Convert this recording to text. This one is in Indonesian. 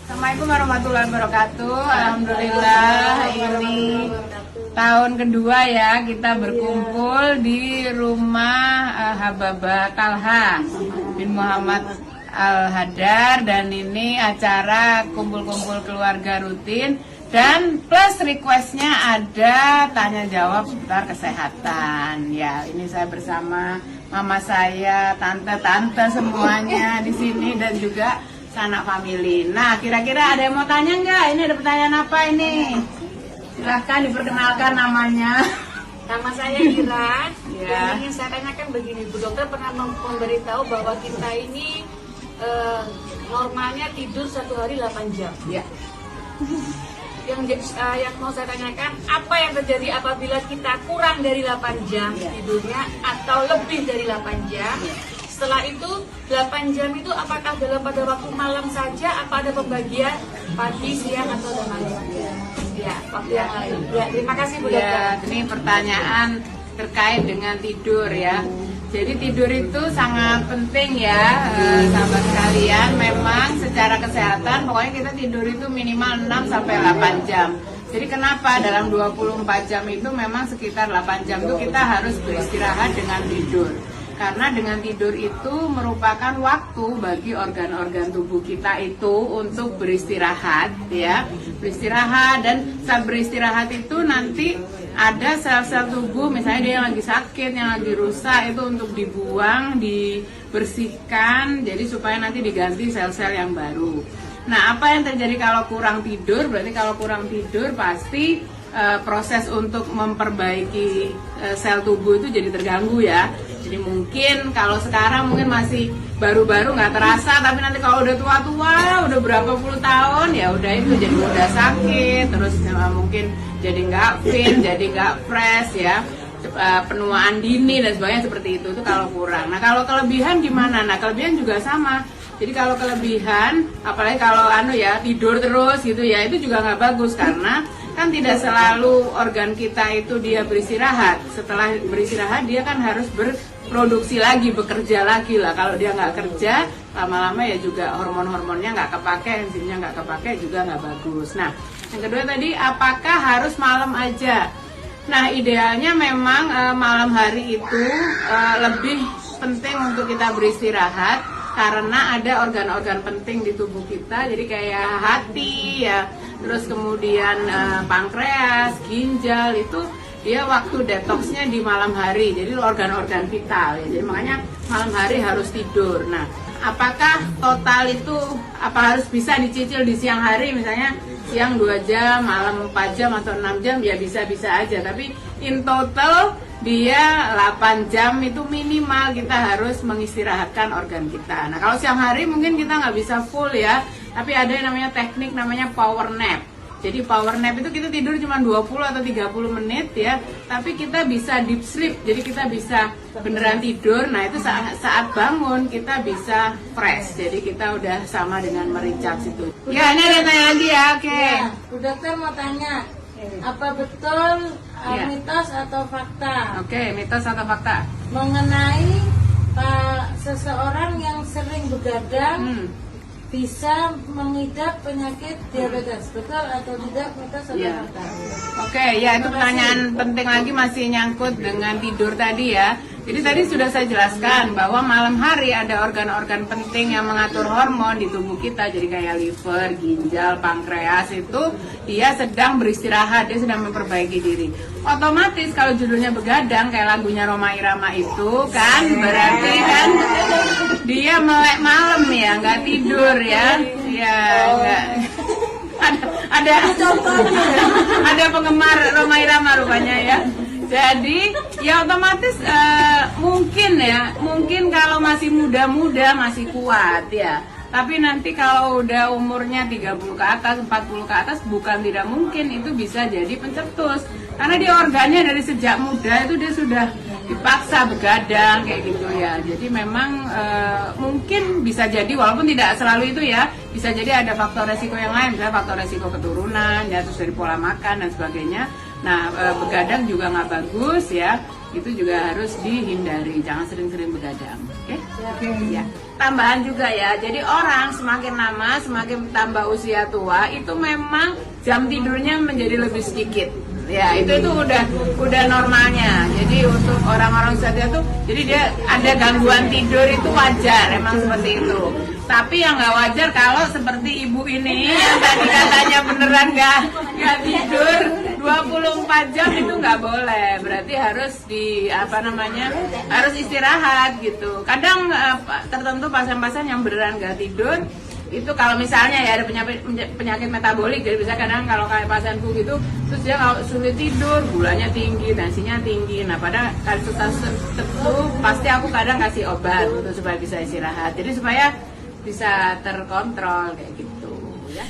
Assalamualaikum warahmatullahi wabarakatuh. Alhamdulillah ini tahun kedua ya kita berkumpul di rumah Hababah Talha bin Muhammad Al-Hadar, dan ini acara kumpul-kumpul keluarga rutin dan plus requestnya ada tanya jawab seputar kesehatan. Ya, ini saya bersama mama saya, tante-tante semuanya di sini dan juga sanak family. Nah, kira-kira ada yang mau tanya nggak? Ini ada pertanyaan apa ini? Silahkan diperkenalkan namanya. Nama saya Ira. Ya. Yang ingin saya tanyakan begini, Bu Dokter pernah memberitahu bahwa kita ini normalnya tidur satu hari 8 jam. Ya. Yang mau saya tanyakan, apa yang terjadi apabila kita kurang dari 8 jam tidurnya atau lebih dari 8 jam? Setelah itu 8 jam itu apakah pada waktu malam saja, apa ada pembagian pagi, siang atau dan malam? Ya, waktu yang lain. Ya, terima kasih Bu Dokter. Ya, ini pertanyaan terkait dengan tidur ya. Jadi tidur itu sangat penting ya, sahabat sekalian. Memang secara kesehatan pokoknya kita tidur itu minimal 6 sampai 8 jam. Jadi kenapa dalam 24 jam itu memang sekitar 8 jam itu kita harus beristirahat dengan tidur. Karena dengan tidur itu merupakan waktu bagi organ-organ tubuh kita itu untuk beristirahat ya. Beristirahat, dan saat beristirahat itu nanti ada sel-sel tubuh misalnya dia yang lagi sakit, yang lagi rusak itu untuk dibuang, dibersihkan, jadi supaya nanti diganti sel-sel yang baru. Nah, apa yang terjadi kalau kurang tidur? Berarti kalau kurang tidur pasti proses untuk memperbaiki sel tubuh itu jadi terganggu ya. Jadi mungkin kalau sekarang mungkin masih baru-baru nggak terasa, tapi nanti kalau udah tua-tua, udah berapa puluh tahun ya udah itu jadi mudah sakit, terus mungkin jadi nggak fit, jadi nggak fresh ya, penuaan dini dan sebagainya seperti itu kalau kurang. Nah, kalau kelebihan gimana? Nah, kelebihan juga sama. Jadi kalau kelebihan, apalagi kalau tidur terus gitu ya, itu juga nggak bagus karena kan tidak selalu organ kita itu dia beristirahat. Setelah beristirahat dia kan harus berproduksi lagi, bekerja lagi lah. Kalau dia nggak kerja, lama-lama ya juga hormon-hormonnya nggak kepake, enzimnya nggak kepake, juga nggak bagus. Nah, yang kedua tadi, apakah harus malam aja? Nah, idealnya memang malam hari itu lebih penting untuk kita beristirahat karena ada organ-organ penting di tubuh kita, jadi kayak hati ya, terus kemudian pankreas, ginjal, itu dia waktu detoksnya di malam hari, jadi organ-organ vital ya, jadi makanya malam hari harus tidur. Nah, apakah total itu harus bisa dicicil di siang hari, misalnya siang 2 jam, malam 4 jam atau 6 jam, ya bisa-bisa aja, tapi in total dia 8 jam itu minimal kita harus mengistirahatkan organ kita. Nah, kalau siang hari mungkin kita nggak bisa full ya, tapi ada yang namanya teknik namanya power nap. Jadi power nap itu kita tidur cuma 20 atau 30 menit ya, tapi kita bisa deep sleep, jadi kita bisa beneran tidur. Nah, itu saat bangun kita bisa fresh, jadi kita udah sama dengan mericharge itu. Ya, ini ada tanya lagi ya, oke. Ya, Bu Dokter mau tanya, apa betul mitos atau fakta? Oke, mitos atau fakta? Mengenai seseorang yang sering begadang bisa mengidap penyakit diabetes, betul atau tidak, mitos atau fakta? Oke, ya itu pertanyaan penting lagi, masih nyangkut dengan tidur tadi ya. Jadi tadi sudah saya jelaskan bahwa malam hari ada organ-organ penting yang mengatur hormon di tubuh kita. Jadi kayak liver, ginjal, pankreas itu dia sedang beristirahat, dia sedang memperbaiki diri. Otomatis kalau judulnya begadang kayak lagunya Rhoma Irama itu kan berarti kan dia melek malam ya, nggak tidur ya. Ya, nggak. Ada penggemar Rhoma Irama rupanya ya. Jadi ya otomatis mungkin kalau masih muda-muda masih kuat ya. Tapi nanti kalau udah umurnya 30 ke atas, 40 ke atas, bukan tidak mungkin itu bisa jadi pencetus. Karena dia organnya dari sejak muda itu dia sudah dipaksa begadang kayak gitu ya. Jadi memang mungkin bisa jadi, walaupun tidak selalu itu ya, bisa jadi ada faktor resiko yang lain, misalnya faktor resiko keturunan ya, terus dari pola makan dan sebagainya. Nah, begadang juga nggak bagus ya. itu juga harus dihindari, jangan sering-sering begadang. Oke? Ya. Tambahan juga ya, jadi orang semakin lama, semakin tambah usia tua, itu memang jam tidurnya menjadi lebih sedikit. Ya, itu udah normalnya. Jadi untuk orang-orang usia tua tuh, jadi dia ada gangguan tidur itu wajar, emang seperti itu. Tapi yang nggak wajar kalau seperti ibu ini yang tadi katanya beneran nggak tidur 24 jam itu nggak boleh. Berarti harus harus istirahat gitu. Kadang tertentu pasien-pasien yang beneran nggak tidur itu kalau misalnya ya ada penyakit metabolik, jadi bisa kadang kalau kayak pasienku gitu, terus dia kalau sulit tidur, gulanya tinggi, tensinya tinggi. Nah pada kasus tertentu pasti aku kadang kasih obat untuk supaya bisa istirahat, jadi supaya bisa terkontrol kayak gitu ya.